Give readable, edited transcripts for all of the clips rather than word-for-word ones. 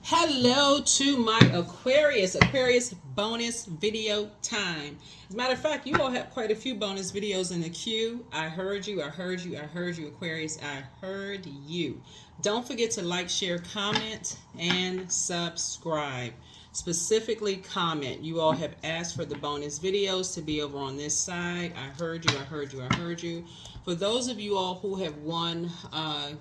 Hello to my Aquarius bonus video time. As a matter of fact, you all have quite a few bonus videos in the queue. I heard you, Aquarius. I heard you. Don't forget to like, share, comment, and subscribe. Specifically comment. You all have asked for the bonus videos to be over on this side. I heard you. For those of you all who have won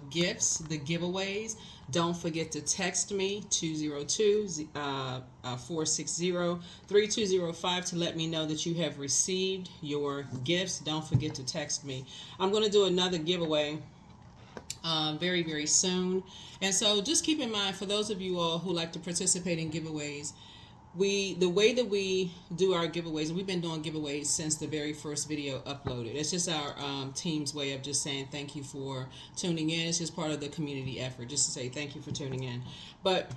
gifts, the giveaways, don't forget to text me 202-460-3205 to let me know that you have received your gifts. Don't forget to text me. I'm going to do another giveaway very, very soon. And so just keep in mind, for those of you all who like to participate in giveaways, the way that we do our giveaways, and we've been doing giveaways since the very first video uploaded. It's just our team's way of just saying thank you for tuning in. It's just part of the community effort, just to say thank you for tuning in. But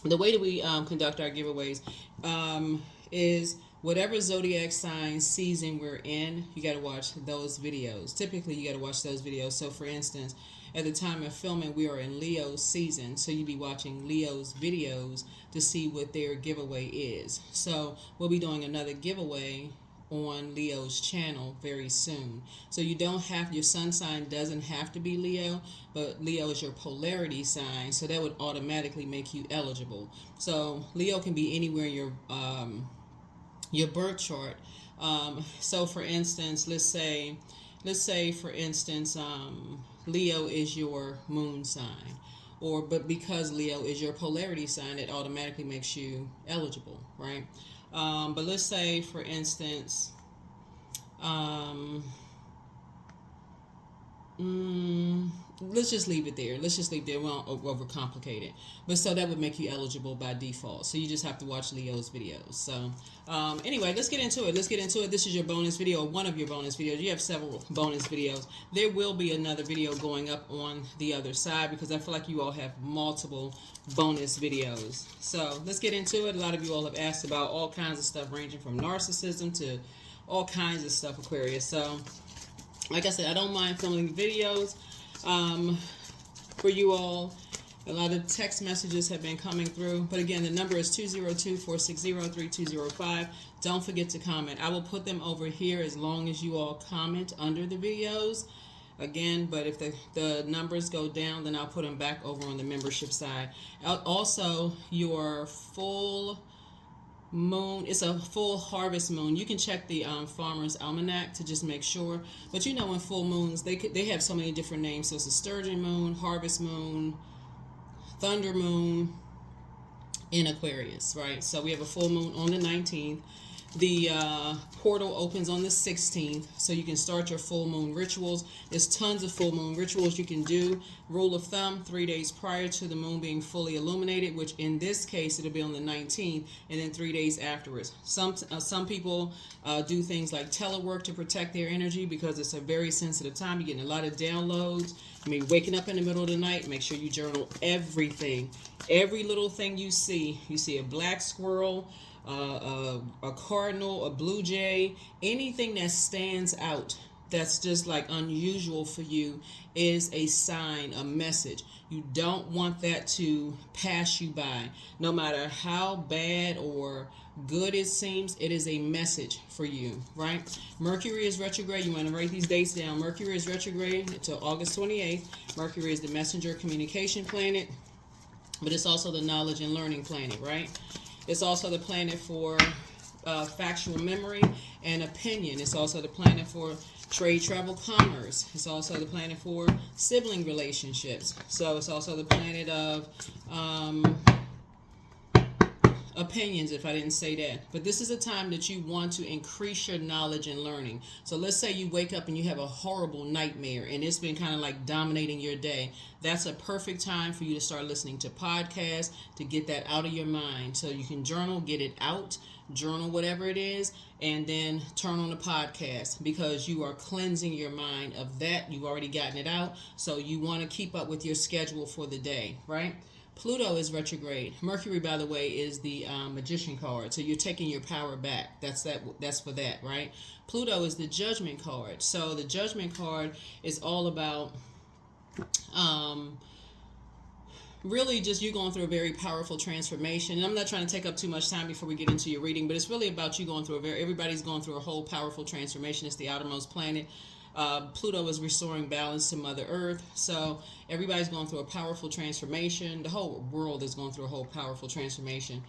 the way that we conduct our giveaways is whatever zodiac sign season we're in, you got to watch those videos. Typically, you got to watch those videos. So, for instance, at the time of filming, we are in Leo season. So, you'll be watching Leo's videos to see what their giveaway is. So, we'll be doing another giveaway on Leo's channel very soon. So you don't have, your sun sign doesn't have to be Leo, but Leo is your polarity sign, so that would automatically make you eligible. So Leo can be anywhere in your birth chart. So for instance, let's say for instance, Leo is your moon sign, but because Leo is your polarity sign, it automatically makes you eligible, right? But let's say, for instance, let's just leave it there. We won't overcomplicate it. But so that would make you eligible by default. So you just have to watch Leo's videos. So anyway, let's get into it. This is your bonus video, one of your bonus videos. You have several bonus videos. There will be another video going up on the other side because I feel like you all have multiple bonus videos. So let's get into it. A lot of you all have asked about all kinds of stuff, ranging from narcissism to all kinds of stuff, Aquarius. So like I said, I don't mind filming videos for you all. A lot of text messages have been coming through. But again, the number is 202-460-3205. Don't forget to comment. I will put them over here as long as you all comment under the videos. Again, but if the numbers go down, then I'll put them back over on the membership side. Also, your full moon, it's a full harvest moon. You can check the Farmer's Almanac to just make sure. But you know, in full moons, they have so many different names. So it's a sturgeon moon, harvest moon, thunder moon in Aquarius, right? So we have a full moon on the 19th. The portal opens on the 16th, so you can start your full moon rituals. There's tons of full moon rituals you can do. Rule of thumb, 3 days prior to the moon being fully illuminated, which in this case, it'll be on the 19th, and then 3 days afterwards. Some people do things like telework to protect their energy because it's a very sensitive time. You're getting a lot of downloads. I mean, waking up in the middle of the night, make sure you journal everything. Every little thing you see. You see a black squirrel, a cardinal, a blue jay, anything that stands out that's just like unusual for you is a sign, a message. You don't want that to pass you by. No matter how bad or good it seems, it is a message for you, right? Mercury is retrograde. You want to write these dates down. Mercury is retrograde until August 28th. Mercury is the messenger communication planet, but it's also the knowledge and learning planet, right? It's also the planet for factual memory and opinion. It's also the planet for trade, travel, commerce. It's also the planet for sibling relationships. So it's also the planet of opinions, if I didn't say that. But this is a time that you want to increase your knowledge and learning. So let's say you wake up and you have a horrible nightmare and it's been kind of like dominating your day. That's a perfect time for you to start listening to podcasts to get that out of your mind. So you can journal, get it out, journal whatever it is, and then turn on the podcast because you are cleansing your mind of that. You've already gotten it out. So you want to keep up with your schedule for the day, right? Pluto is retrograde. Mercury, by the way, is the magician card. So you're taking your power back. That's for that, right? Pluto is the judgment card. So the judgment card is all about really just you going through a very powerful transformation. And I'm not trying to take up too much time before we get into your reading, but it's really about you going through everybody's going through a whole powerful transformation. It's the outermost planet. Pluto is restoring balance to Mother Earth. So everybody's going through a powerful transformation. The whole world is going through a whole powerful transformation.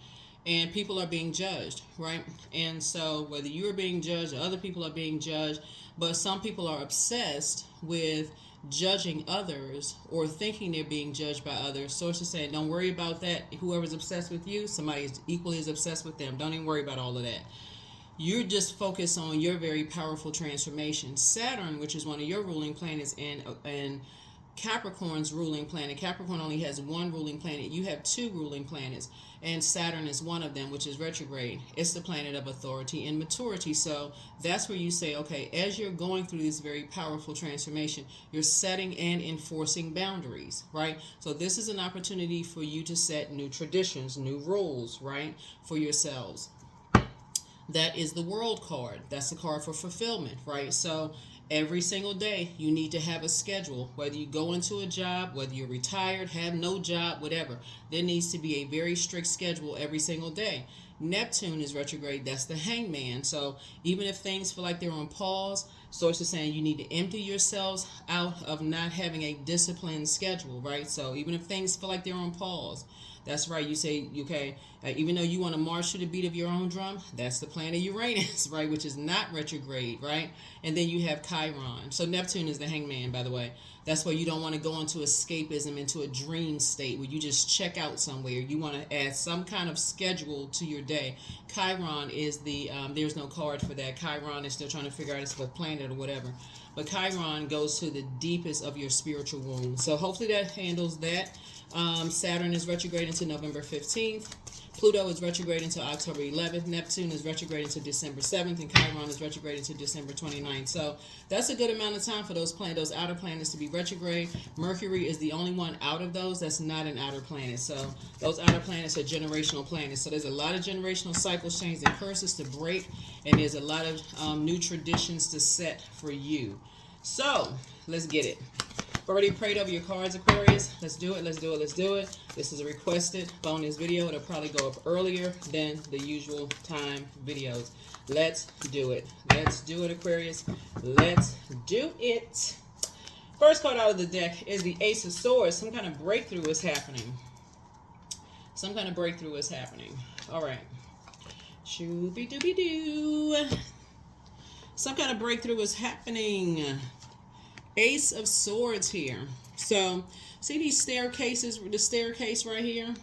And people are being judged, right? And so whether you're being judged or other people are being judged, but some people are obsessed with judging others or thinking they're being judged by others. Sources saying, don't worry about that. Whoever's obsessed with you, somebody is equally as obsessed with them. Don't even worry about all of that. You're just focused on your very powerful transformation. Saturn, which is one of your ruling planets, and Capricorn's ruling planet. Capricorn only has one ruling planet. You have two ruling planets, and Saturn is one of them, which is retrograde. It's the planet of authority and maturity. So that's where you say, okay, as you're going through this very powerful transformation, you're setting and enforcing boundaries, right? So this is an opportunity for you to set new traditions, new rules, right, for yourselves. That is the World card. That's the card for fulfillment, right? So every single day you need to have a schedule. Whether you go into a job, whether you're retired, have no job, whatever, there needs to be a very strict schedule every single day. Neptune is retrograde. That's the hangman. So even if things feel like they're on pause, sources saying you need to empty yourselves out of not having a disciplined schedule, right? So even if things feel like they're on pause, that's right. You say, okay, even though you want to march to the beat of your own drum, that's the planet Uranus, right, which is not retrograde, right? And then you have Chiron. So Neptune is the hangman, by the way. That's why you don't want to go into escapism, into a dream state where you just check out somewhere. You want to add some kind of schedule to your day. Chiron is the, there's no card for that. Chiron is still trying to figure out it's a planet or whatever. But Chiron goes to the deepest of your spiritual wounds. So hopefully that handles that. Saturn is retrograde until November 15th. Pluto is retrograde until October 11th. Neptune is retrograde until December 7th. And Chiron is retrograde until December 29th. So that's a good amount of time for those outer planets to be retrograde. Mercury is the only one out of those that's not an outer planet. So those outer planets are generational planets. So there's a lot of generational cycles, chains, and curses to break. And there's a lot of new traditions to set for you. So let's get it. Already prayed over your cards, Aquarius. Let's do it. Let's do it. Let's do it. This is a requested bonus video. It'll probably go up earlier than the usual time videos. Let's do it. Let's do it, Aquarius. Let's do it. First card out of the deck is the Ace of Swords. Some kind of breakthrough is happening. Some kind of breakthrough is happening. All right. Shooby-dooby-doo. Some kind of breakthrough is happening. Ace of Swords here. So, see these staircases, the staircase right here?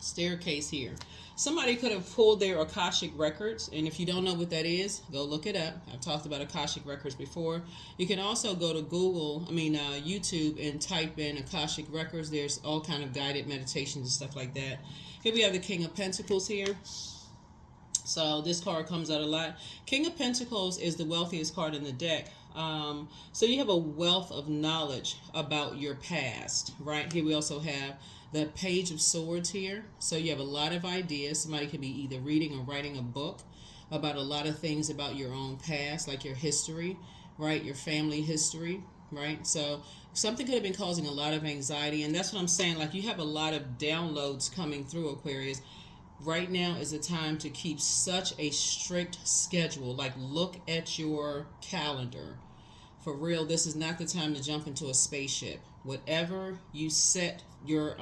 Staircase here. Somebody could have pulled their Akashic records, and if you don't know what that is, go look it up. I've talked about Akashic records before. You can also go to YouTube and type in Akashic records. There's all kind of guided meditations and stuff like that. Here we have the King of Pentacles here. So this card comes out a lot. King of Pentacles is the wealthiest card in the deck. So you have a wealth of knowledge about your past, right? Here we also have the Page of Swords here. So you have a lot of ideas. Somebody could be either reading or writing a book about a lot of things about your own past, like your history, right? Your family history, right? So something could have been causing a lot of anxiety. And that's what I'm saying. Like you have a lot of downloads coming through, Aquarius. Right now is the time to keep such a strict schedule. Like look at your calendar. For real, this is not the time to jump into a spaceship. Whatever you set your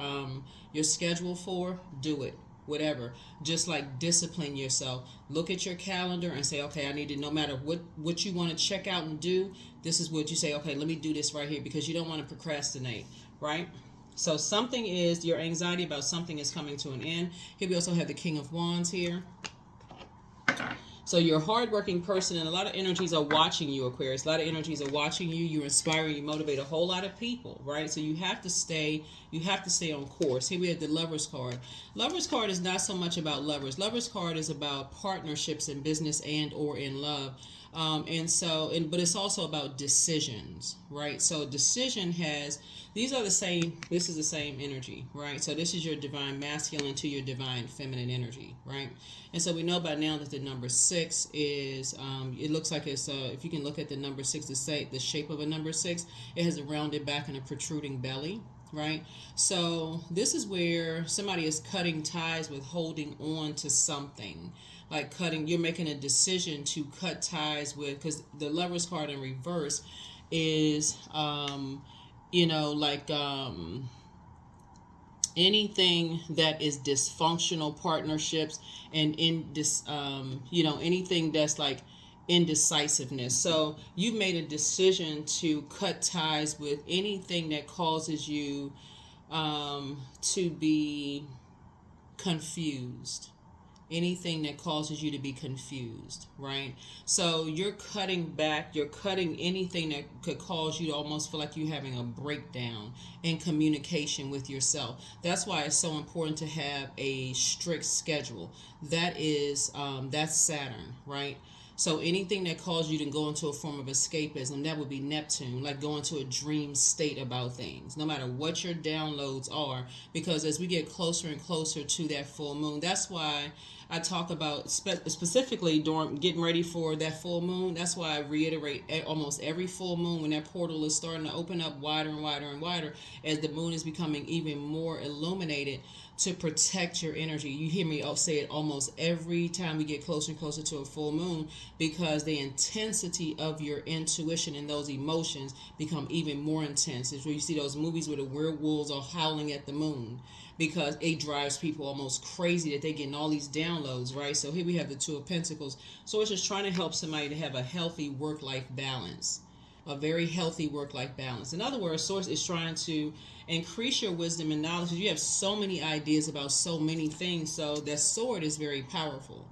schedule for, do it. Whatever. Just like discipline yourself. Look at your calendar and say, okay, I need to, no matter what you want to check out and do, this is what you say, okay, let me do this right here, because you don't want to procrastinate, right? So something is, your anxiety about something is coming to an end. Here we also have the King of Wands here. So you're a hardworking person, and a lot of energies are watching you, Aquarius. A lot of energies are watching you. You inspire, you motivate a whole lot of people, right? So you have to stay on course. Here we have the Lovers card. Lovers card is not so much about lovers. Lovers card is about partnerships in business and or in love. But it's also about decisions, right? So decision has, these are the same, this is the same energy, right? So this is your divine masculine to your divine feminine energy, right? And so we know by now that the number 6 is, it looks like it's, if you can look at the number 6, the shape of a number 6, it has a rounded back and a protruding belly. right? So this is where somebody is cutting ties with holding on to something. Like you're making a decision to cut ties with, because the Lover's card in reverse is, like anything that is dysfunctional partnerships, and in this, anything that's like indecisiveness. So you've made a decision to cut ties with anything that causes you to be confused. Anything that causes you to be confused, right? So you're cutting back, you're cutting anything that could cause you to almost feel like you're having a breakdown in communication with yourself. That's why it's so important to have a strict schedule. That's Saturn, right? So anything that causes you to go into a form of escapism, that would be Neptune, like go into a dream state about things, no matter what your downloads are. Because as we get closer and closer to that full moon, that's why I talk about specifically during getting ready for that full moon. That's why I reiterate almost every full moon, when that portal is starting to open up wider and wider and wider, as the moon is becoming even more illuminated, to protect your energy. You hear me say it almost every time we get closer and closer to a full moon, because the intensity of your intuition and those emotions become even more intense. It's where you see those movies where the werewolves are howling at the moon, because it drives people almost crazy that they're getting all these downloads, right? So here we have the Two of Pentacles. So it's just trying to help somebody to have a healthy work-life balance, a very healthy work-life balance. In other words, Source is trying to increase your wisdom and knowledge. You have so many ideas about so many things, so that sword is very powerful.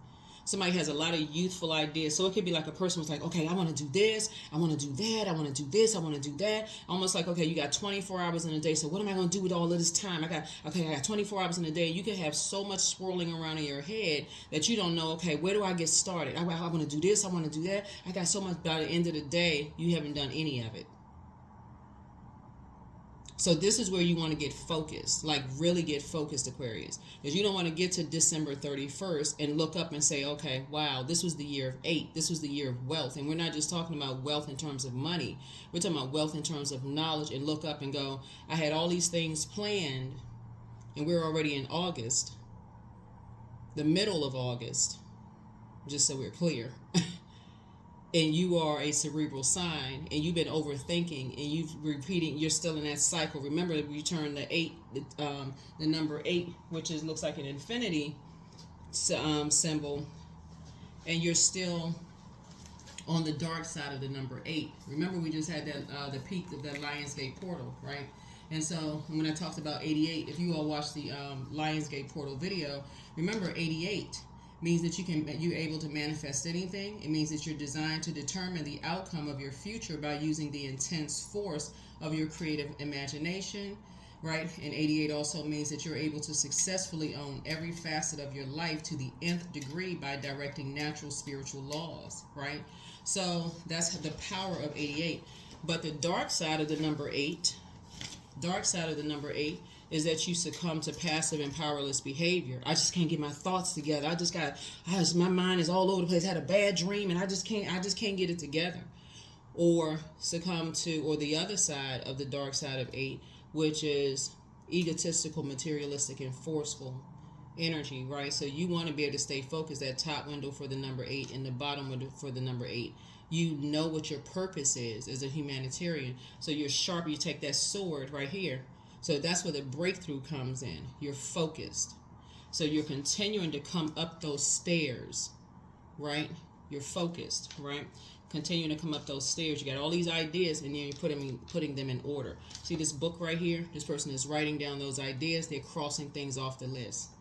Somebody has a lot of youthful ideas. So it could be like a person was like, okay, I want to do this, I want to do that, I want to do this, I want to do that. Almost like, okay, you got 24 hours in a day, so what am I going to do with all of this time? I got 24 hours in a day. You can have so much swirling around in your head that you don't know, okay, where do I get started? I want to do this, I want to do that. I got so much. By the end of the day, you haven't done any of it. So this is where you want to get focused, like really get focused, Aquarius. Because you don't want to get to December 31st and look up and say, okay, wow, this was the year of 8. This was the year of wealth. And we're not just talking about wealth in terms of money. We're talking about wealth in terms of knowledge, and look up and go, I had all these things planned, and we're already in August, the middle of August, just so we're clear. And you are a cerebral sign, and you've been overthinking, and you've repeating, you're still in that cycle. Remember, you turn the 8, the number 8, which looks like an infinity symbol, and you're still on the dark side of the number 8. Remember, we just had that the peak of that Lionsgate portal, right? And so when I talked about 88, if you all watched the Lionsgate portal video, remember 88 means that you're able to manifest anything. It means that you're designed to determine the outcome of your future by using the intense force of your creative imagination, right? And 88 also means that you're able to successfully own every facet of your life to the nth degree by directing natural spiritual laws, right? So that's the power of 88. But the dark side of the number 8, is that you succumb to passive and powerless behavior. I just can't get my thoughts together. My mind is all over the place. I had a bad dream and I just can't get it together. Or succumb to, or the other side of the dark side of 8, which is egotistical, materialistic, and forceful energy, right? So you want to be able to stay focused. That top window for the number 8 and the bottom window for the number 8. You know what your purpose is as a humanitarian. So you're sharp. You take that sword right here. So that's where the breakthrough comes in. You're focused. So you're continuing to come up those stairs, right? You're focused, right? Continuing to come up those stairs. You got all these ideas, and then you're putting them in order. See this book right here? This person is writing down those ideas. They're crossing things off the list.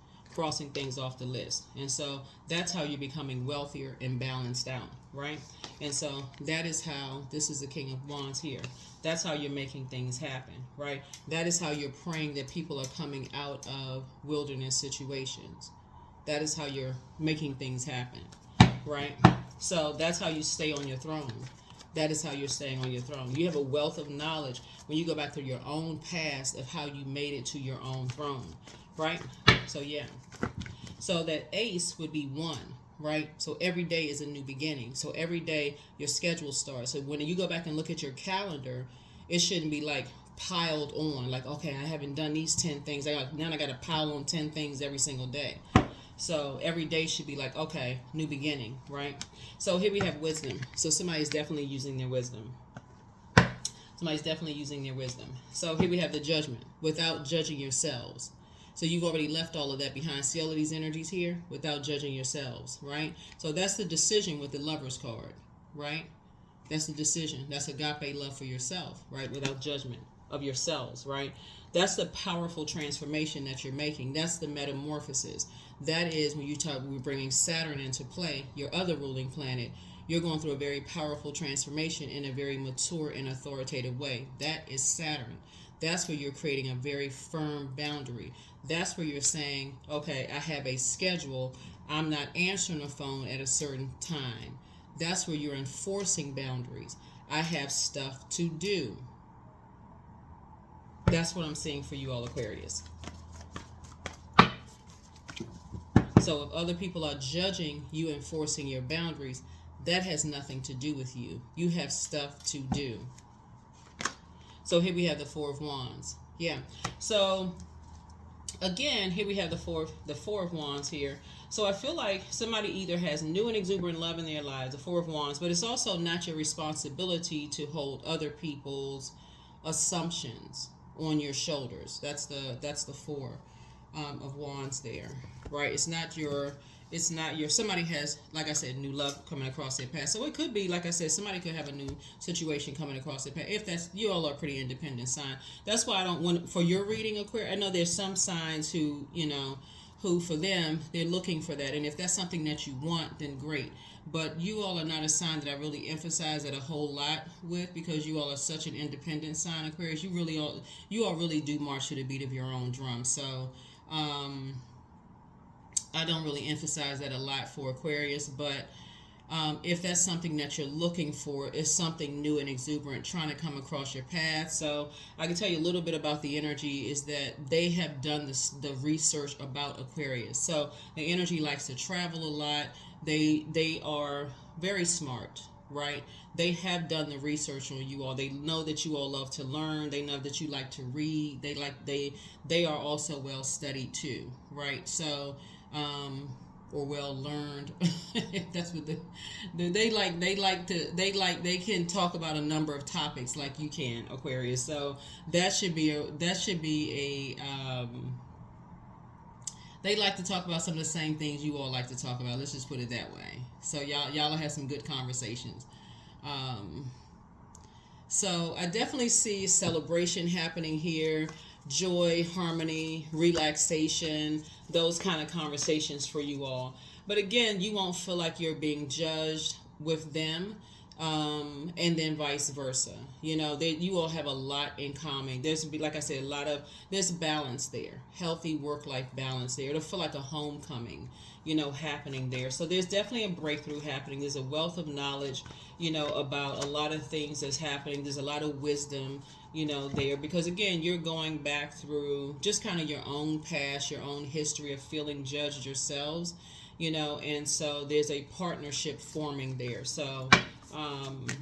And so that's how you're becoming wealthier and balanced out, right? And so that is how, this is the King of Wands here. That's how you're making things happen, right? That is how you're praying that people are coming out of wilderness situations. That is how you're making things happen, right? So that's how you stay on your throne. That is how you're staying on your throne. You have a wealth of knowledge when you go back through your own past of how you made it to your own throne, right? So yeah. So that ace would be 1, right? So every day is a new beginning. So every day your schedule starts. So when you go back and look at your calendar, it shouldn't be like piled on. Like, okay, I haven't done these 10 things. Now I got to pile on 10 things every single day. So every day should be like, okay, new beginning, right? So here we have wisdom. So somebody's definitely using their wisdom. Somebody's definitely using their wisdom. So here we have the judgment, without judging yourselves. So you've already left all of that behind. See all of these energies here? Without judging yourselves, right? So that's the decision with the Lover's card, right? That's the decision. That's agape love for yourself, right? Without judgment of yourselves, right? That's the powerful transformation that you're making. That's the metamorphosis. That is when we're bringing Saturn into play, your other ruling planet. You're going through a very powerful transformation in a very mature and authoritative way. That is Saturn. That's where you're creating a very firm boundary. That's where you're saying, okay, I have a schedule. I'm not answering the phone at a certain time. That's where you're enforcing boundaries. I have stuff to do. That's what I'm seeing for you all, Aquarius. So if other people are judging you enforcing your boundaries, that has nothing to do with you. You have stuff to do. So here we have the Four of Wands. Yeah. So again, here we have the Four of Wands here. So I feel like somebody either has new and exuberant love in their lives, the Four of Wands, but it's also not your responsibility to hold other people's assumptions on your shoulders. That's the Four of Wands there, right? It's not your somebody has, like I said, new love coming across their path. So it could be, like I said, somebody could have a new situation coming across their path. If that's, you all are a pretty independent sign. That's why I don't want, for your reading, Aquarius, I know there's some signs who, who for them, they're looking for that. And if that's something that you want, then great. But you all are not a sign that I really emphasize that a whole lot with, because you all are such an independent sign, Aquarius. You all really do march to the beat of your own drum. So, I don't really emphasize that a lot for Aquarius, but if that's something that you're looking for, is something new and exuberant trying to come across your path. So I can tell you a little bit about the energy is that they have done the research about Aquarius. So the energy likes to travel a lot. They are very smart, right? They have done the research on you all. They know that you all love to learn. They know that you like to read. They are also well studied too, right? So or well learned. That's what they can talk about a number of topics like you can, Aquarius. So that should be a they like to talk about some of the same things you all like to talk about. Let's just put it that way. So y'all will have some good conversations. So I definitely see celebration happening here. Joy, harmony, relaxation, those kind of conversations for you all. But again, you won't feel like you're being judged with them, and then vice versa. You all have a lot in common. Like I said, there's balance there, healthy work-life balance there. It'll feel like a homecoming, happening there. So there's definitely a breakthrough happening. There's a wealth of knowledge, about a lot of things that's happening. There's a lot of wisdom, there, because again, you're going back through just kind of your own past, your own history of feeling judged yourselves, and so there's a partnership forming there. So, and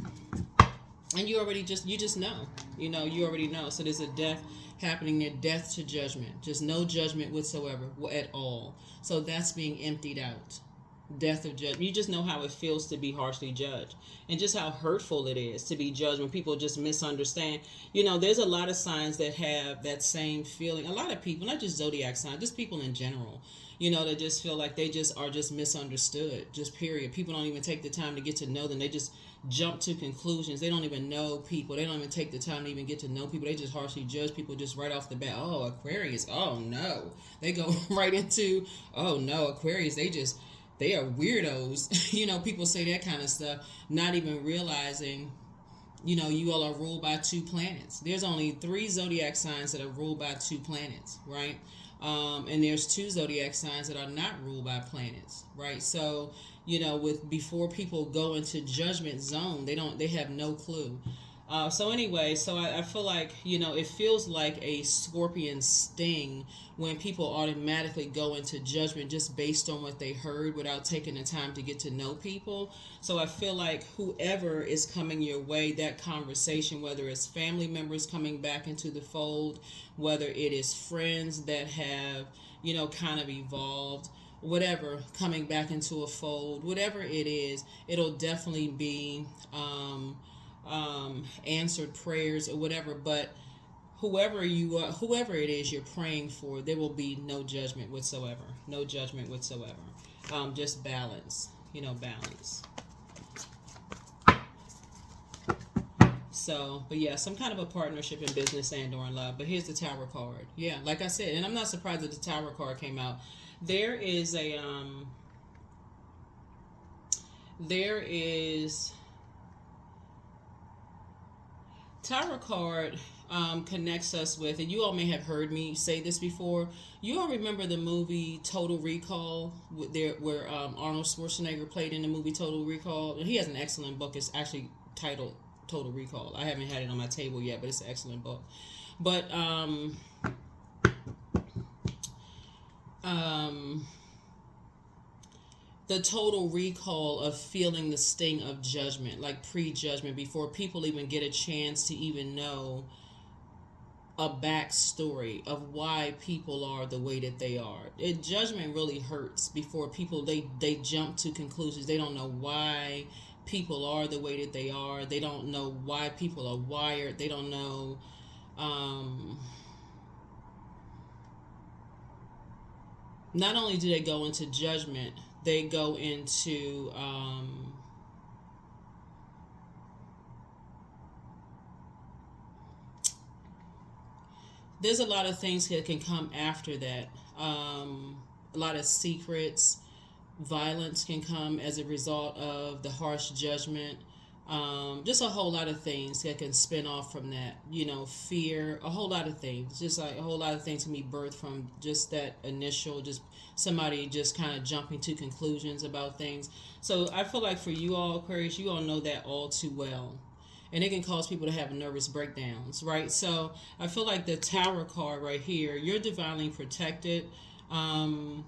you just know, you already know. So there's a death happening there, death to judgment, just no judgment whatsoever at all. So that's being emptied out. Death of judgment. You just know how it feels to be harshly judged, and just how hurtful it is to be judged when people just misunderstand. There's a lot of signs that have that same feeling. A lot of people, not just zodiac signs, just people in general, that just feel like they just are just misunderstood, just period. People don't even take the time to get to know them. They just jump to conclusions. They don't even know people. They don't even take the time to even get to know people. They just harshly judge people just right off the bat. Oh, Aquarius. Oh, no. They go right into, oh, no, Aquarius. They are weirdos. People say that kind of stuff, not even realizing, you all are ruled by 2 planets. There's only 3 zodiac signs that are ruled by 2 planets, right? And there's 2 zodiac signs that are not ruled by planets, right? So, before people go into judgment zone, they have no clue. So anyway, so I feel like, it feels like a scorpion sting when people automatically go into judgment just based on what they heard without taking the time to get to know people. So I feel like whoever is coming your way, that conversation, whether it's family members coming back into the fold, whether it is friends that have, kind of evolved, whatever, coming back into a fold, whatever it is, it'll definitely be answered prayers or whatever. But whoever you are, whoever it is you're praying for, there will be no judgment whatsoever. No judgment whatsoever. Just balance. Balance. So, but yeah, some kind of a partnership in business and or in love. But here's the Tower card. Yeah, like I said, and I'm not surprised that the Tower card came out. There is Tower card connects us with, and you all may have heard me say this before. You all remember the movie Total Recall, where Arnold Schwarzenegger played in the movie Total Recall? And he has an excellent book. It's actually titled Total Recall. I haven't had it on my table yet, but it's an excellent book. But the total recall of feeling the sting of judgment, like prejudgment, before people even get a chance to even know a backstory of why people are the way that they are. Judgment really hurts before people, they jump to conclusions. They don't know why people are the way that they are. They don't know why people are wired. They don't know not only do they go into judgment, they go into there's a lot of things that can come after that. A lot of secrets, violence can come as a result of the harsh judgment. Just a whole lot of things that can spin off from that. Fear, a whole lot of things. Just like a whole lot of things can be birthed from just that initial, just somebody just kind of jumping to conclusions about things. So I feel like for you all, Aquarius, you all know that all too well. And it can cause people to have nervous breakdowns, right? So I feel like the Tower card right here, you're divinely protected. But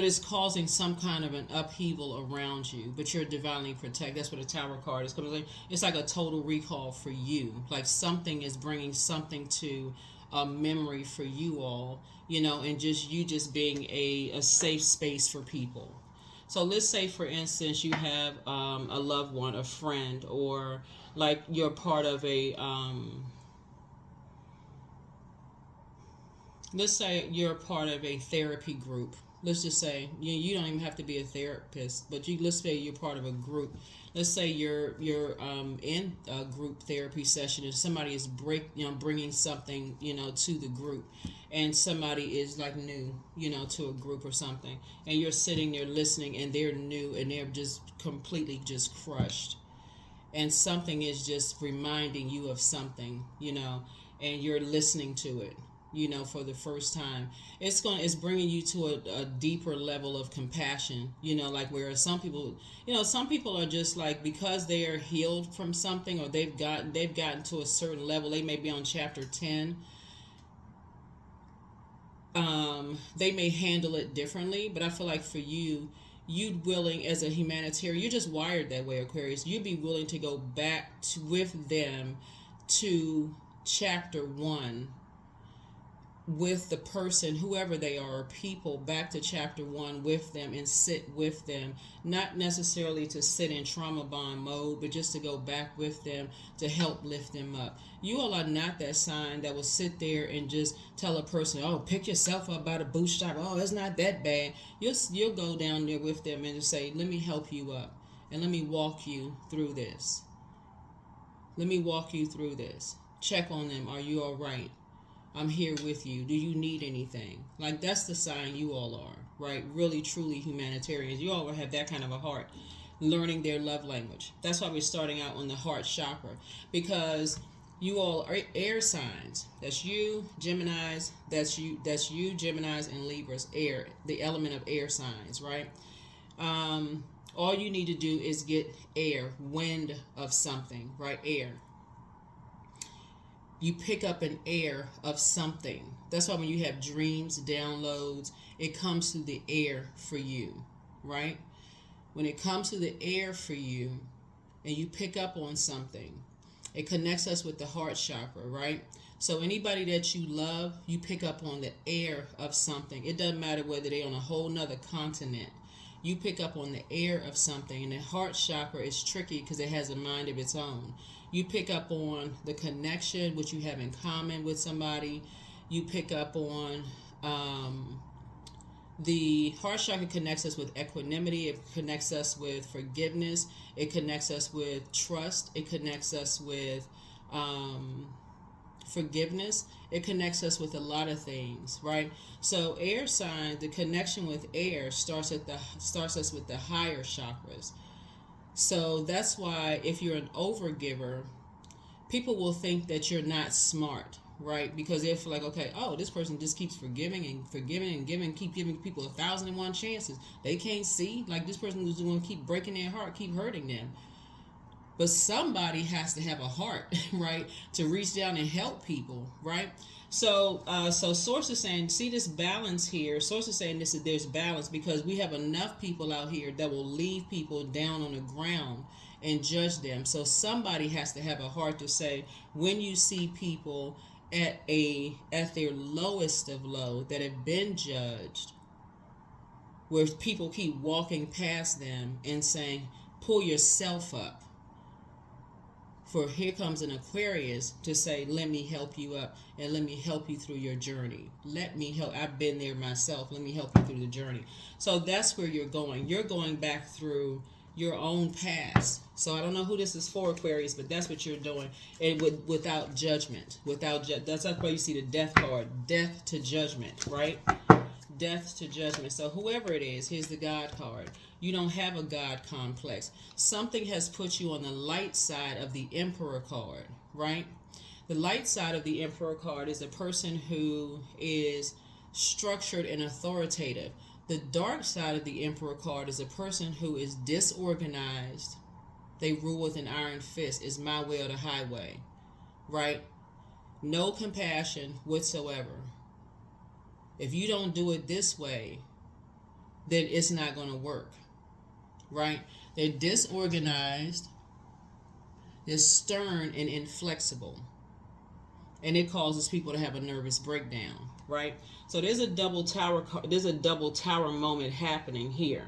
it's causing some kind of an upheaval around you, but you're divinely protected. That's what a Tower card is coming. It's like a total recall for you. Like something is bringing something to a memory for you all, and just being a safe space for people. So let's say, for instance, you have a loved one, a friend, or like you're part of let's say you're a part of a therapy group. Let's just say you don't even have to be a therapist, but let's say you're part of a group. Let's say you're in a group therapy session, and somebody is bringing something to the group, and somebody is like new to a group or something, and you're sitting there listening, and they're new and they're just completely just crushed, and something is just reminding you of something, and you're listening to it for the first time. It's bringing you to a deeper level of compassion, like where some people are just like, because they are healed from something, or they've gotten to a certain level, they may be on chapter 10. They may handle it differently, but I feel like for you'd willing, as a humanitarian, you're just wired that way, Aquarius. You'd be willing to go back with them to chapter 1 with the person, whoever they are, people, back to chapter 1 with them and sit with them, not necessarily to sit in trauma bond mode, but just to go back with them to help lift them up. You all are not that sign that will sit there and just tell a person, oh, pick yourself up by the bootstrap, oh, it's not that bad. You'll go down there with them and just say, let me help you up, and let me walk you through this. Let me walk you through this. Check on them. Are you all right? I'm here with you. Do you need anything? Like, that's the sign you all are, right? Really, truly humanitarians. You all will have that kind of a heart, learning their love language. That's why we're starting out on the heart chakra, because you all are air signs. That's you, Geminis. That's you, Geminis and Libras. Air, the element of air signs, right? All you need to do is get air, wind of something, right? Air. You pick up an air of something. That's why when you have dreams, downloads, it comes through the air for you, right? When it comes to the air for you and you pick up on something, it connects us with the heart chakra, right? So anybody that you love, you pick up on the air of something. It doesn't matter whether they're on a whole nother continent. You pick up on the air of something. And the heart chakra is tricky because it has a mind of its own. You pick up on the connection, which you have in common with somebody. You pick up on the heart chakra connects us with equanimity. It connects us with forgiveness. It connects us with trust. It connects us with forgiveness. It connects us with a lot of things, right? So air sign, the connection with air starts us with the higher chakras. So that's why if you're an overgiver, people will think that you're not smart, right? Because they feel like, okay, oh, this person just keeps forgiving and forgiving and giving, keep giving people 1,001 chances. They can't see, like this person is going to keep breaking their heart, keep hurting them. But somebody has to have a heart, right, to reach down and help people, right? So Source is saying, see this balance here. Source is saying there's balance because we have enough people out here that will leave people down on the ground and judge them. So somebody has to have a heart to say, when you see people at their lowest of low that have been judged, where people keep walking past them and saying, pull yourself up. For here comes an Aquarius to say, let me help you up and let me help you through your journey. Let me help. I've been there myself. Let me help you through the journey. So that's where you're going. You're going back through your own past. So I don't know who this is for, Aquarius, but that's what you're doing. And without judgment. That's why you see the death card. Death to judgment, right? Death to judgment. So whoever it is, here's the God card. You don't have a God complex. Something has put you on the light side of the Emperor card, right? The light side of the Emperor card is a person who is structured and authoritative. The dark side of the Emperor card is a person who is disorganized. They rule with an iron fist. Is my way or the highway, right? No compassion whatsoever. If you don't do it this way, then it's not going to work, right? They're disorganized, they're stern and inflexible, and it causes people to have a nervous breakdown, right? So there's a double tower moment happening here.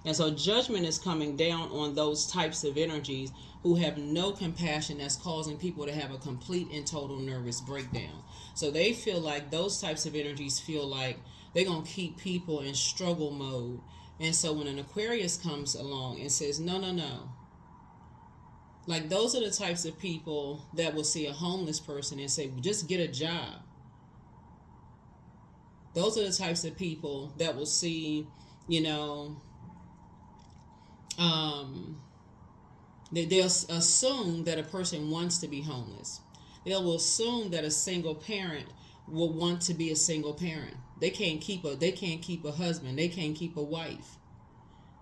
And so judgment is coming down on those types of energies who have no compassion, that's causing people to have a complete and total nervous breakdown. So they feel like those types of energies feel like they're going to keep people in struggle mode. And so when an Aquarius comes along and says, no, no, no. Like those are the types of people that will see a homeless person and say, just get a job. Those are the types of people that will see, they'll assume that a person wants to be homeless. They'll assume that a single parent will want to be a single parent. They can't keep a husband. They can't keep a wife.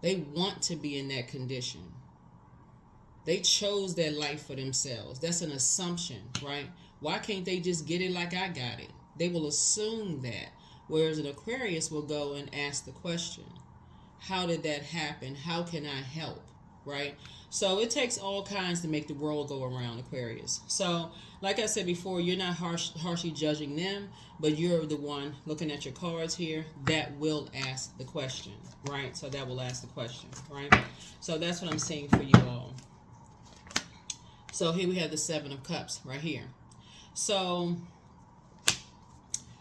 They want to be in that condition. They chose their life for themselves. That's an assumption, right? Why can't they just get it like I got it? They will assume that. Whereas an Aquarius will go and ask the question, how did that happen? How can I help? Right? So it takes all kinds to make the world go around, Aquarius. So like I said before, you're not harshly judging them, but you're the one looking at your cards here that will ask the question, right? So that will ask the question, right? So that's what I'm seeing for you all. So here we have the Seven of Cups right here. So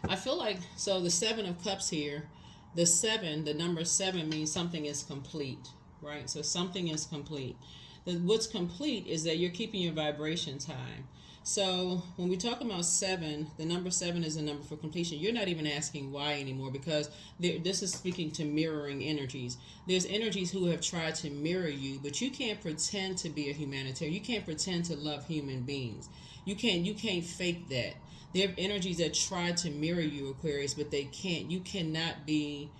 I feel like, so the Seven of Cups here, the number 7 means something is complete, right? So something is complete. What's complete is that you're keeping your vibrations high. So when we talk about 7, the number 7 is a number for completion. You're not even asking why anymore, because this is speaking to mirroring energies. There's energies who have tried to mirror you, but you can't pretend to be a humanitarian. You can't pretend to love human beings. You can't fake that. There are energies that try to mirror you, Aquarius, but they can't. You cannot be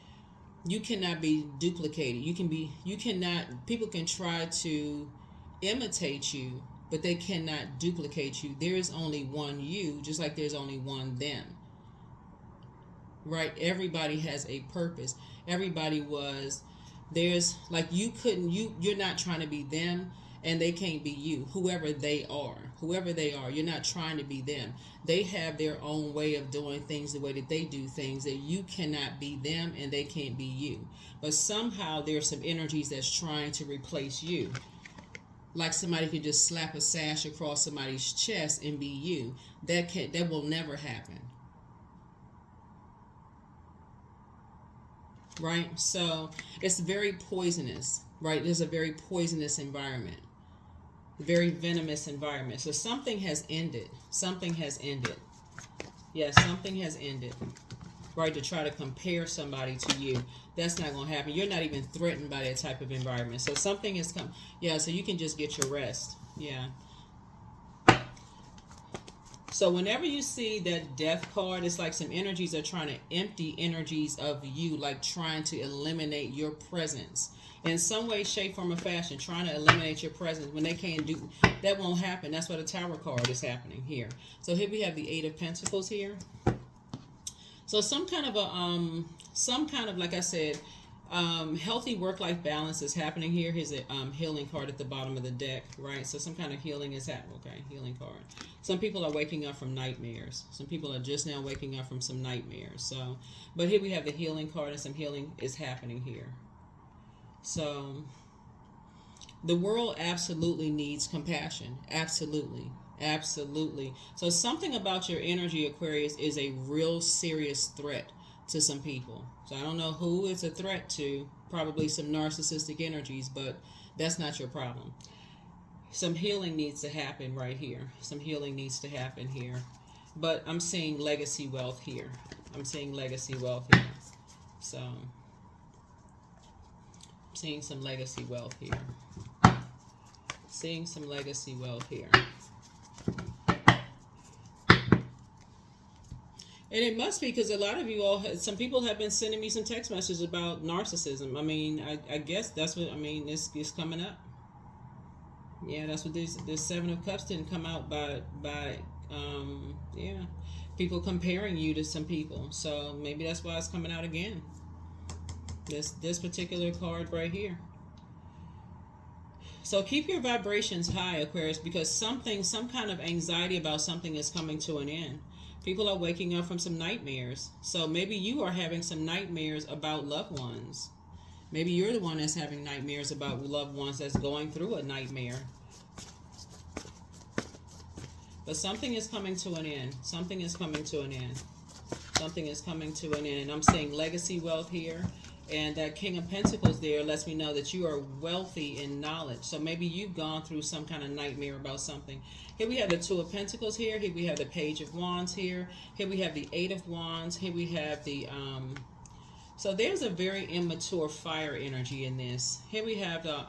You cannot be duplicated. You cannot, people can try to imitate you, but they cannot duplicate you. There is only one you, just like there's only one them. Right? Everybody has a purpose. Everybody was, there's like, you're not trying to be them, and they can't be you. Whoever they are, you're not trying to be them. They have their own way of doing things, the way that they do things, that you cannot be them and they can't be you. But somehow there's some energies that's trying to replace you. Like somebody could just slap a sash across somebody's chest and be you. That will never happen. Right? So it's very poisonous, right? There's a very poisonous environment, very venomous environment. So something has ended. Something has ended. Yes, something has ended. Right? To try to compare somebody to you. That's not going to happen. You're not even threatened by that type of environment. So something has come. Yeah, so you can just get your rest. Yeah. So whenever you see that death card, it's like some energies are trying to empty energies of you, like trying to eliminate your presence in some way, shape, form, or fashion, trying to eliminate your presence. When they can't do that, won't happen. That's why the Tower card is happening here. So here we have the Eight of Pentacles here. So some kind of like I said, healthy work-life balance is happening here. Here's a healing card at the bottom of the deck, right? So some kind of healing is happening. Okay, healing card. Some people are waking up from nightmares. Some people are just now waking up from some nightmares. So, but here we have the healing card, and some healing is happening here. So the world absolutely needs compassion. Absolutely. Absolutely. So something about your energy, Aquarius, is a real serious threat to some people. So I don't know who it's a threat to. Probably some narcissistic energies, but that's not your problem. Some healing needs to happen right here. Some healing needs to happen here. But I'm seeing legacy wealth here. I'm seeing legacy wealth here. So I'm seeing some legacy wealth here. Seeing some legacy wealth here. And it must be because a lot of you all, some people have been sending me some text messages about narcissism. I mean, I guess that's what, I mean, it's coming up. Yeah, that's what this Seven of Cups didn't come out by yeah, people comparing you to some people. So maybe that's why it's coming out again. This particular card right here. So keep your vibrations high, Aquarius, because some kind of anxiety about something is coming to an end. People are waking up from some nightmares. So maybe you are having some nightmares about loved ones. Maybe you're the one that's having nightmares about loved ones that's going through a nightmare. But something is coming to an end. Something is coming to an end. Something is coming to an end. I'm seeing legacy wealth here. And that King of Pentacles there lets me know that you are wealthy in knowledge. So maybe you've gone through some kind of nightmare about something. Here we have the Two of Pentacles here. Here we have the Page of Wands here. Here we have the Eight of Wands. Here we have the... So there's a very immature fire energy in this. Here we have the...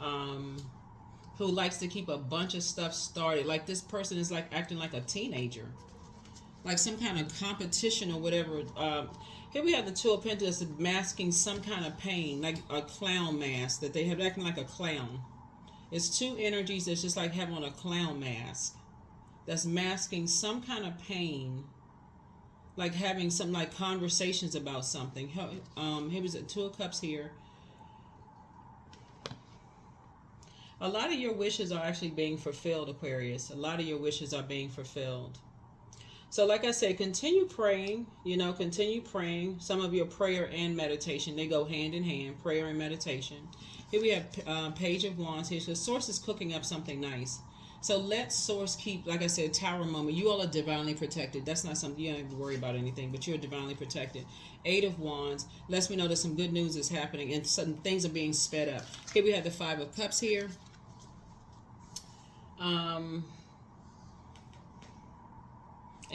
who likes to keep a bunch of stuff started. Like this person is like acting like a teenager. Like some kind of competition or whatever. Here we have the Two of Pentacles masking some kind of pain, like a clown mask that they have, acting like a clown. It's two energies that's just like having on a clown mask. That's masking some kind of pain, like having some like conversations about something. Here was the Two of Cups here. A lot of your wishes are actually being fulfilled, Aquarius. A lot of your wishes are being fulfilled. So like I said, continue praying, continue praying. Some of your prayer and meditation, they go hand in hand, prayer and meditation. Here we have Page of Wands here. So Source is cooking up something nice. So let Source keep, like I said, Tower moment. You all are divinely protected. That's not something, you don't have to worry about anything, but you're divinely protected. Eight of Wands lets me know that some good news is happening and some things are being sped up. Here we have the Five of Cups here.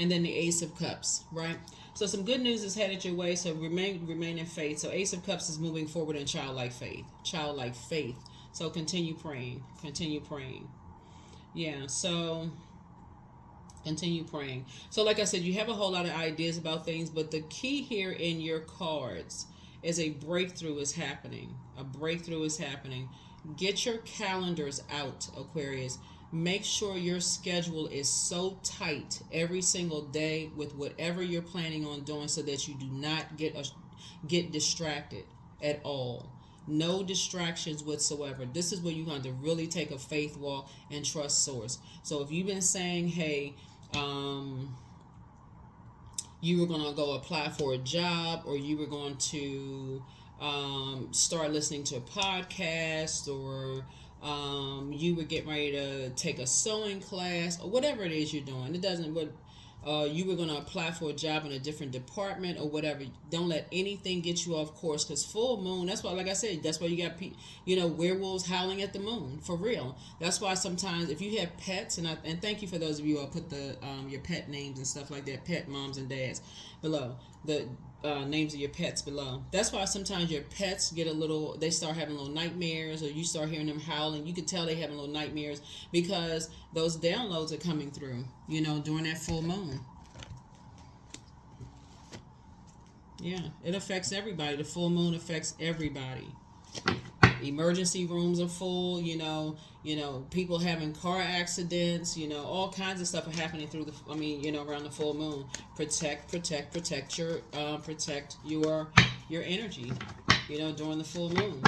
And then the Ace of Cups, right? So some good news is headed your way, so remain in faith. So Ace of Cups is moving forward in childlike faith. Childlike faith. So continue praying. Continue praying. Yeah, so continue praying. So like I said, you have a whole lot of ideas about things, but the key here in your cards is a breakthrough is happening. A breakthrough is happening. Get your calendars out, Aquarius. Make sure your schedule is so tight every single day with whatever you're planning on doing so that you do not get distracted at all. No distractions whatsoever. This is where you're going to really take a faith walk and trust source. So if you've been saying, hey, you were going to go apply for a job, or you were going to start listening to a podcast, or you were getting ready to take a sewing class, or whatever it is you're doing. It doesn't, but you were going to apply for a job in a different department or whatever. Don't let anything get you off course, because full moon, that's why, like I said, that's why you got werewolves howling at the moon, for real. That's why sometimes if you have pets, and thank you for those of you who put the your pet names and stuff like that, pet moms and dads below, the names of your pets below. That's why sometimes your pets they start having little nightmares, or you start hearing them howling. You can tell they having little nightmares because those downloads are coming through, during that full moon. Yeah, it affects everybody. The full moon affects everybody. Emergency rooms are full, people having car accidents, all kinds of stuff are happening around the full moon. Protect your energy, during the full moon.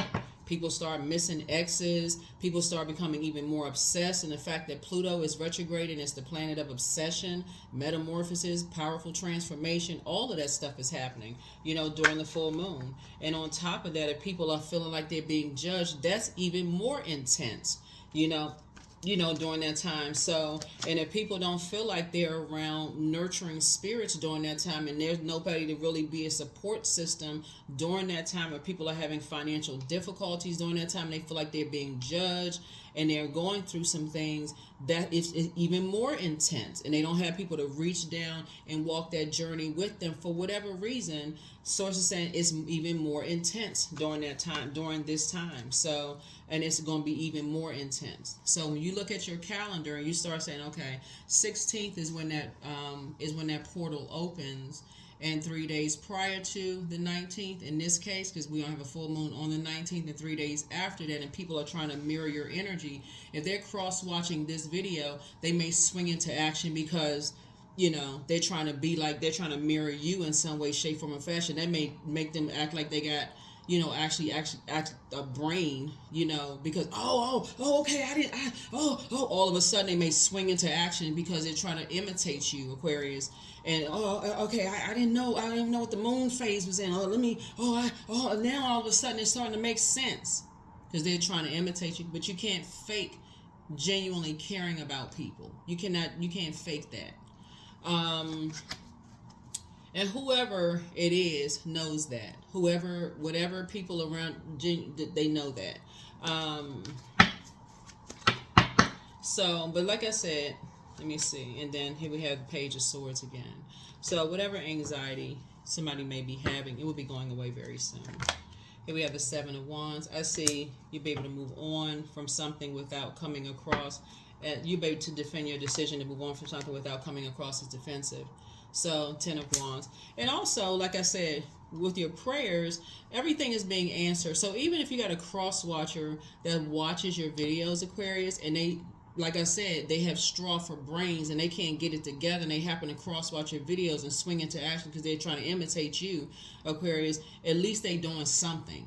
People start missing exes. People start becoming even more obsessed. And the fact that Pluto is retrograding, it's the planet of obsession, metamorphosis, powerful transformation. All of that stuff is happening, during the full moon. And on top of that, if people are feeling like they're being judged, that's even more intense, during that time. So, and if people don't feel like they're around nurturing spirits during that time, and there's nobody to really be a support system during that time, or people are having financial difficulties during that time, they feel like they're being judged and they're going through some things, that is even more intense, and they don't have people to reach down and walk that journey with them for whatever reason. Sources saying it's even more intense during that time, during this time. So, and it's going to be even more intense. So when you look at your calendar and you start saying, okay, 16th is when that portal opens, and 3 days prior to the 19th, in this case, because we don't have a full moon on the 19th, and 3 days after that, and people are trying to mirror your energy. If they're cross-watching this video, they may swing into action because they're trying to mirror you in some way, shape, form, or fashion. That may make them act like they got, actually act a brain, because, okay, all of a sudden they may swing into action because they're trying to imitate you, Aquarius. And, okay, I didn't know what the moon phase was in. Now all of a sudden it's starting to make sense because they're trying to imitate you, but you can't fake genuinely caring about people. You can't fake that. And whoever it is knows that. Whatever people around, they know that. But like I said, let me see. And then here we have the Page of Swords again. So whatever anxiety somebody may be having, it will be going away very soon. Here we have the Seven of Wands. I see you'll be able to move on from something without coming across. You'll be able to defend your decision to move on from something without coming across as defensive. So, 10 of Wands. And also, like I said, with your prayers, everything is being answered. So even if you got a cross-watcher that watches your videos, Aquarius, and they, like I said, they have straw for brains and they can't get it together, and they happen to cross-watch your videos and swing into action because they're trying to imitate you, Aquarius, at least they doing something.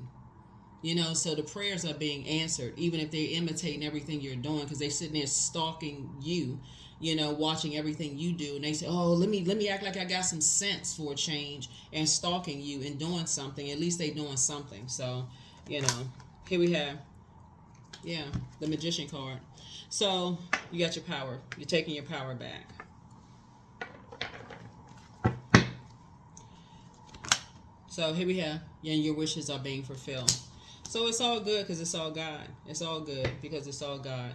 So the prayers are being answered, even if they're imitating everything you're doing, because they're sitting there stalking you, watching everything you do. And they say, oh, let me act like I got some sense for a change, and stalking you and doing something. At least they're doing something. So, here we have, the Magician card. So you got your power. You're taking your power back. So here we have, and your wishes are being fulfilled. So it's all good because it's all God. It's all good because it's all God.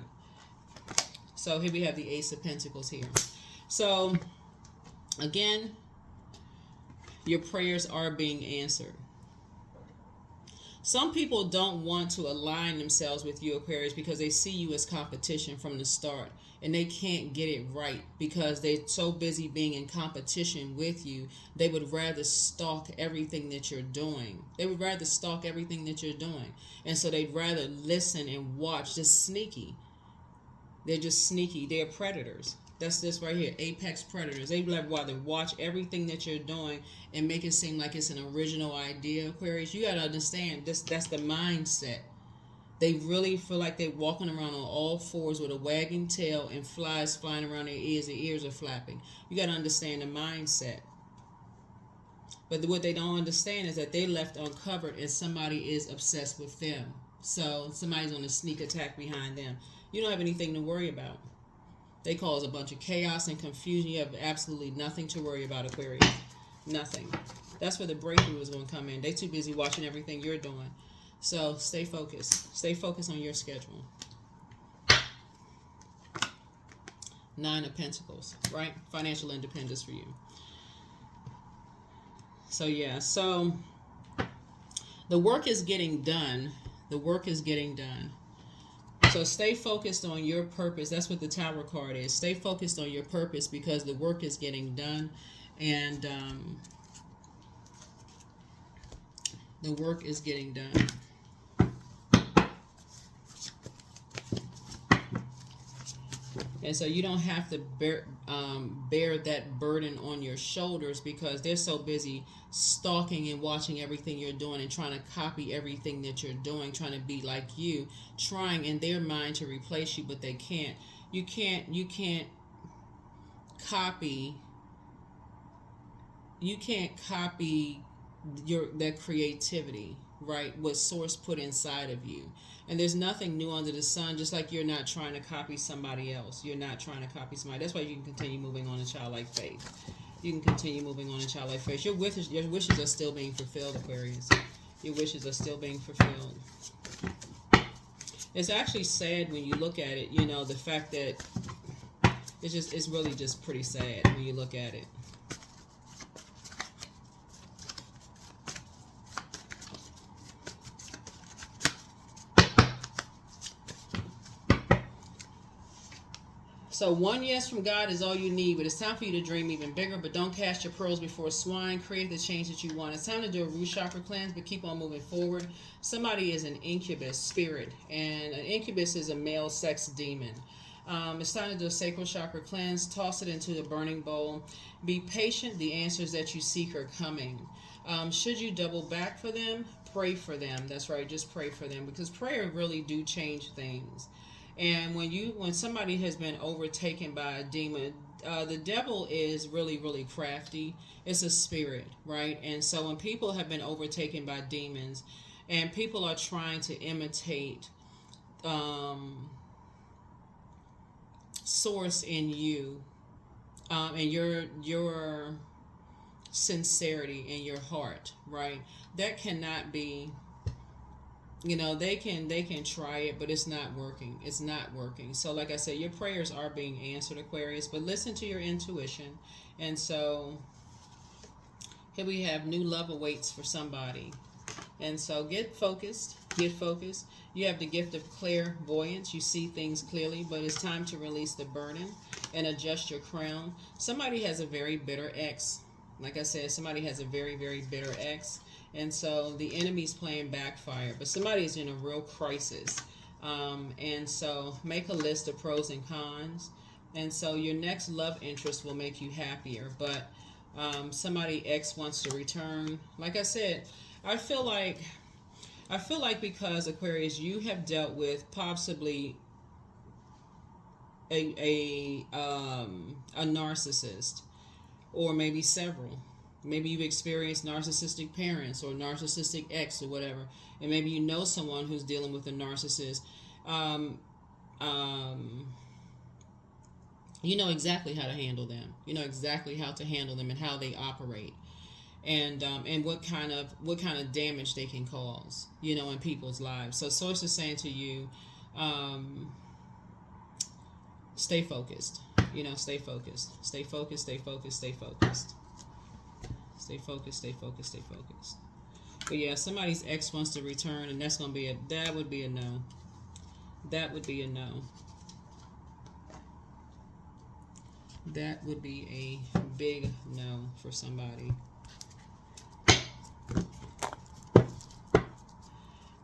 So here we have the Ace of Pentacles here. So again, your prayers are being answered. Some people don't want to align themselves with you, Aquarius, because they see you as competition from the start, and they can't get it right because they're so busy being in competition with you. They would rather stalk everything that you're doing. They would rather stalk everything that you're doing. And so they'd rather listen and watch. Just sneaky. They're just sneaky. They're predators. That's this right here, apex predators. They would rather watch everything that you're doing and make it seem like it's an original idea, Aquarius. You got to understand, that's the mindset. They really feel like they're walking around on all fours with a wagging tail and flies flying around their ears are flapping. You got to understand the mindset. But what they don't understand is that they left uncovered and somebody is obsessed with them. So somebody's on a sneak attack behind them. You don't have anything to worry about. They cause a bunch of chaos and confusion. You have absolutely nothing to worry about, Aquarius. Nothing. That's where the breakthrough is going to come in. They're too busy watching everything you're doing. So stay focused. Stay focused on your schedule. 9 of Pentacles, right? Financial independence for you. So yeah, so the work is getting done. The work is getting done. So stay focused on your purpose. That's what the Tower card is. Stay focused on your purpose because the work is getting done. And the work is getting done. And so you don't have to bear that burden on your shoulders because they're so busy stalking and watching everything you're doing and trying to copy everything that you're doing, trying to be like you, trying in their mind to replace you, but they can't. You can't copy that creativity, right? What Source put inside of you. And there's nothing new under the sun, just like you're not trying to copy somebody else. You're not trying to copy somebody. That's why you can continue moving on in childlike faith. You can continue moving on in childlike faith. Your wishes are still being fulfilled, Aquarius. Your wishes are still being fulfilled. It's actually sad when you look at it, the fact that it's really just pretty sad when you look at it. So 1 yes from God is all you need, but it's time for you to dream even bigger. But don't cast your pearls before swine. Create the change that you want. It's time to do a root chakra cleanse, but keep on moving forward. Somebody is an incubus spirit, and an incubus is a male sex demon. It's time to do a sacral chakra cleanse. Toss it into the burning bowl. Be patient. The answers that you seek are coming. Should you double back for them? Pray for them. That's right. Just pray for them because prayer really do change things. And when somebody has been overtaken by a demon, the devil is really, really crafty. It's a spirit, right? And so when people have been overtaken by demons and people are trying to imitate Source in you and your sincerity in your heart, right? That cannot be... they can try it, but it's not working. It's not working. So like I said, your prayers are being answered, Aquarius, but listen to your intuition. And so here we have new love awaits for somebody. And so get focused. Get focused. You have the gift of clairvoyance. You see things clearly, but it's time to release the burden and adjust your crown. Somebody has a very bitter ex. Like I said, somebody has a very, very bitter ex. And so the enemy's playing backfire, but somebody is in a real crisis. And so make a list of pros and cons. And so your next love interest will make you happier. But somebody ex wants to return. Like I said, I feel like because Aquarius, you have dealt with possibly a narcissist, or maybe several. Maybe you've experienced narcissistic parents or narcissistic ex or whatever, and maybe you know someone who's dealing with a narcissist. You know exactly how to handle them. You know exactly how to handle them and how they operate, and what kind of damage they can cause, in people's lives. So Source is saying to you, stay focused. Stay focused. Stay focused. Stay focused. Stay focused. Stay focused, stay focused, stay focused. But yeah, somebody's ex wants to return, and that's gonna be that would be a no. That would be a no. That would be a big no for somebody.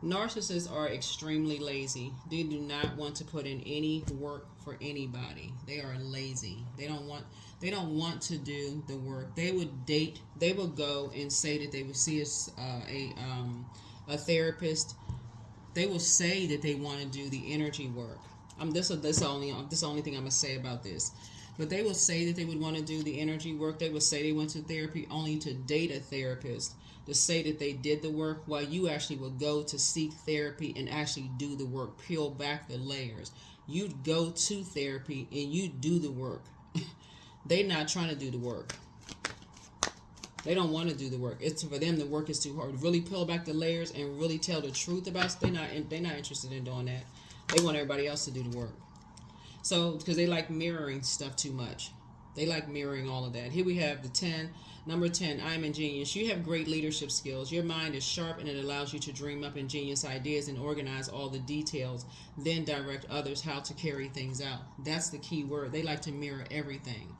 Narcissists are extremely lazy. They do not want to put in any work for anybody. They are lazy. They don't want to do the work. They would date. They would go and say that they would see a therapist. They will say that they want to do the energy work. This is the only thing I'm gonna say about this. But they will say that they would want to do the energy work. They would say they went to therapy only to date a therapist, to say that they did the work, while you actually would go to seek therapy and actually do the work, peel back the layers. You'd go to therapy and you do the work. They're not trying to do the work. They don't want to do the work. It's for them, the work is too hard. Really peel back the layers and really tell the truth about it. They're not interested in doing that. They want everybody else to do the work. So, because they like mirroring stuff too much. They like mirroring all of that. Here we have the 10. Number 10, I'm ingenious. You have great leadership skills. Your mind is sharp and it allows you to dream up ingenious ideas and organize all the details, then direct others how to carry things out. That's the key word. They like to mirror everything.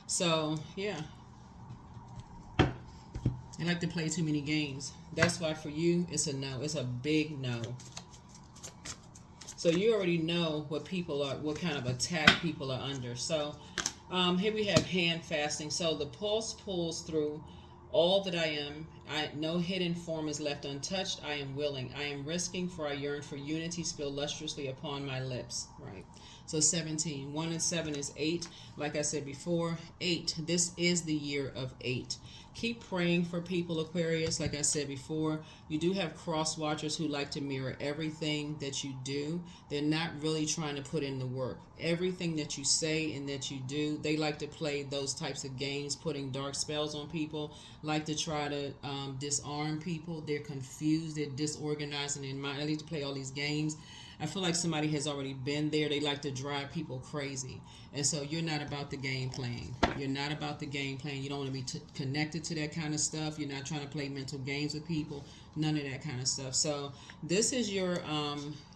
So, yeah. They like to play too many games. That's why for you, it's a no. It's a big no. So you already know what kind of attack people are under. So here we have hand fasting. So the pulse pulls through all that I am. No hidden form is left untouched. I am willing. I am risking, for I yearn for unity, spill lustrously upon my lips. Right. So 17. 1 and 7 is 8. Like I said before, 8. This is the year of 8. Keep praying for people, Aquarius. Like I said before, you do have cross watchers who like to mirror everything that you do. They're not really trying to put in the work. Everything that you say and that you do, they like to play those types of games, putting dark spells on people, like to try to disarm people. They're confused. They're disorganized in their mind. They like to play all these games. I feel like somebody has already been there. They like to drive people crazy. And so you're not about the game playing. You're not about the game playing. You don't want to be connected to that kind of stuff. You're not trying to play mental games with people. None of that kind of stuff. So this is your,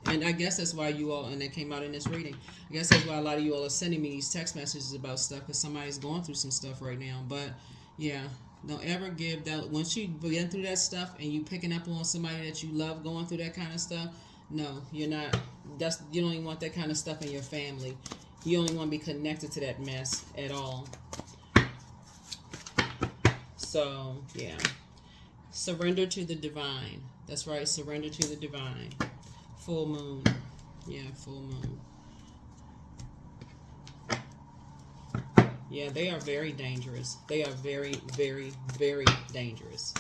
and I guess that's why you all, and that came out in this reading, I guess that's why a lot of you all are sending me these text messages about stuff, because somebody's going through some stuff right now. But yeah, don't ever give that, once you get through that stuff and you picking up on somebody that you love going through that kind of stuff, no, you're not. You don't even want that kind of stuff in your family. You only want to be connected to that mess at all. So, yeah. Surrender to the divine. That's right, surrender to the divine. Full moon. Yeah, full moon. Yeah, they are very dangerous. They are very, very, very dangerous.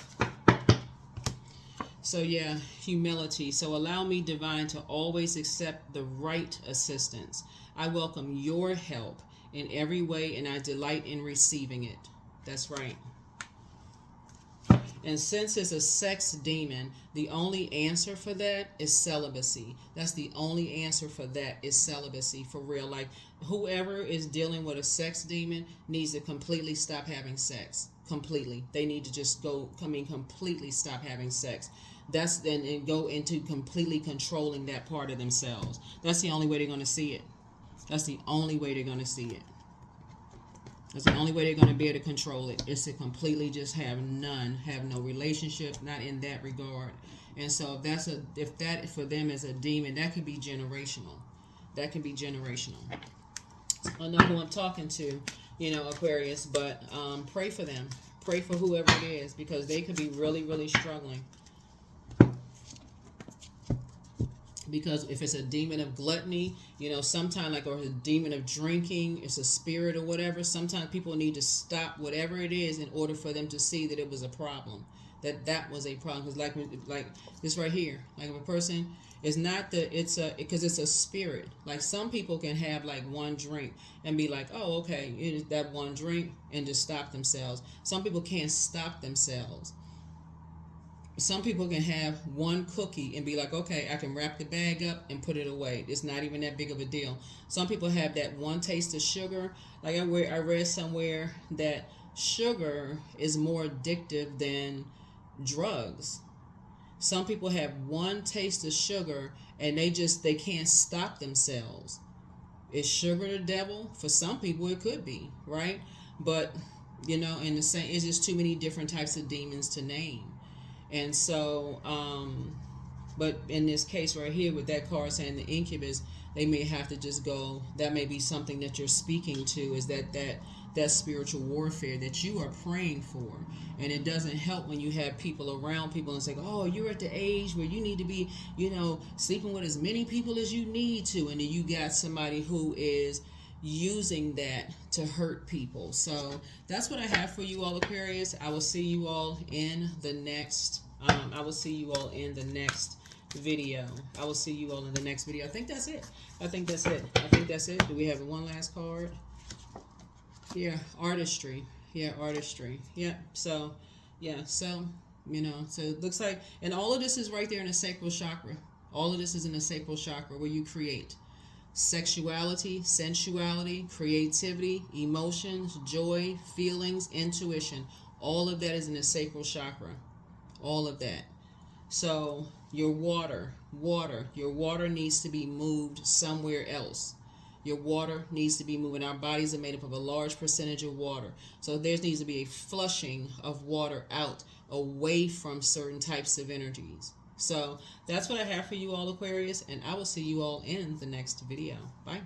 So yeah, humility. So allow me, divine, to always accept the right assistance. I welcome your help in every way, and I delight in receiving it. That's right. And since it's a sex demon, the only answer for that is celibacy. That's the only answer for that is celibacy, for real. Like, whoever is dealing with a sex demon needs to completely stop having sex. Completely. They need to just completely stop having sex. And go into completely controlling that part of themselves. That's the only way they're going to see it. That's the only way they're going to see it. That's the only way they're going to be able to control it, is to completely just have no relationship, not in that regard. And so if that for them is a demon, that could be generational. That can be generational. I know who I'm talking to, Aquarius, but pray for them. Pray for whoever it is, because they could be really, really struggling. Because if it's a demon of gluttony, sometimes or a demon of drinking, it's a spirit or whatever, sometimes people need to stop whatever it is in order for them to see that it was a problem, that was a problem. Because like this right here, like if a person is not because it's a spirit. Like some people can have like one drink and be like, oh, okay, it is that one drink, and just stop themselves. Some people can't stop themselves. Some people can have one cookie and be like, okay, I can wrap the bag up and put it away. It's not even that big of a deal. Some people have that one taste of sugar. Like I read somewhere that sugar is more addictive than drugs. Some people have one taste of sugar and they can't stop themselves. Is sugar the devil? For some people it could be, right? But in the same, it's just too many different types of demons to name. And so but in this case right here with that card saying the incubus, they may have to just go, that may be something that you're speaking to, is that spiritual warfare that you are praying for. And it doesn't help when you have people around people and say, oh, you're at the age where you need to be, sleeping with as many people as you need to. And then you got somebody who is using that to hurt people. So that's what I have for you all, Aquarius. I will see you all in the next video. I will see you all in the next video. I think that's it. Do we have one last card? Yeah, artistry. Yeah. So so it looks like, and all of this is right there in the sacral chakra. All of this is in the sacral chakra where you create sexuality, sensuality, creativity, emotions, joy, feelings, intuition. All of that is in the sacral chakra. All of that. So your water needs to be moved somewhere else. Your water needs to be moving. Our bodies are made up of a large percentage of water. So there needs to be a flushing of water out, away from certain types of energies. So that's what I have for you all, Aquarius, and I will see you all in the next video. Bye.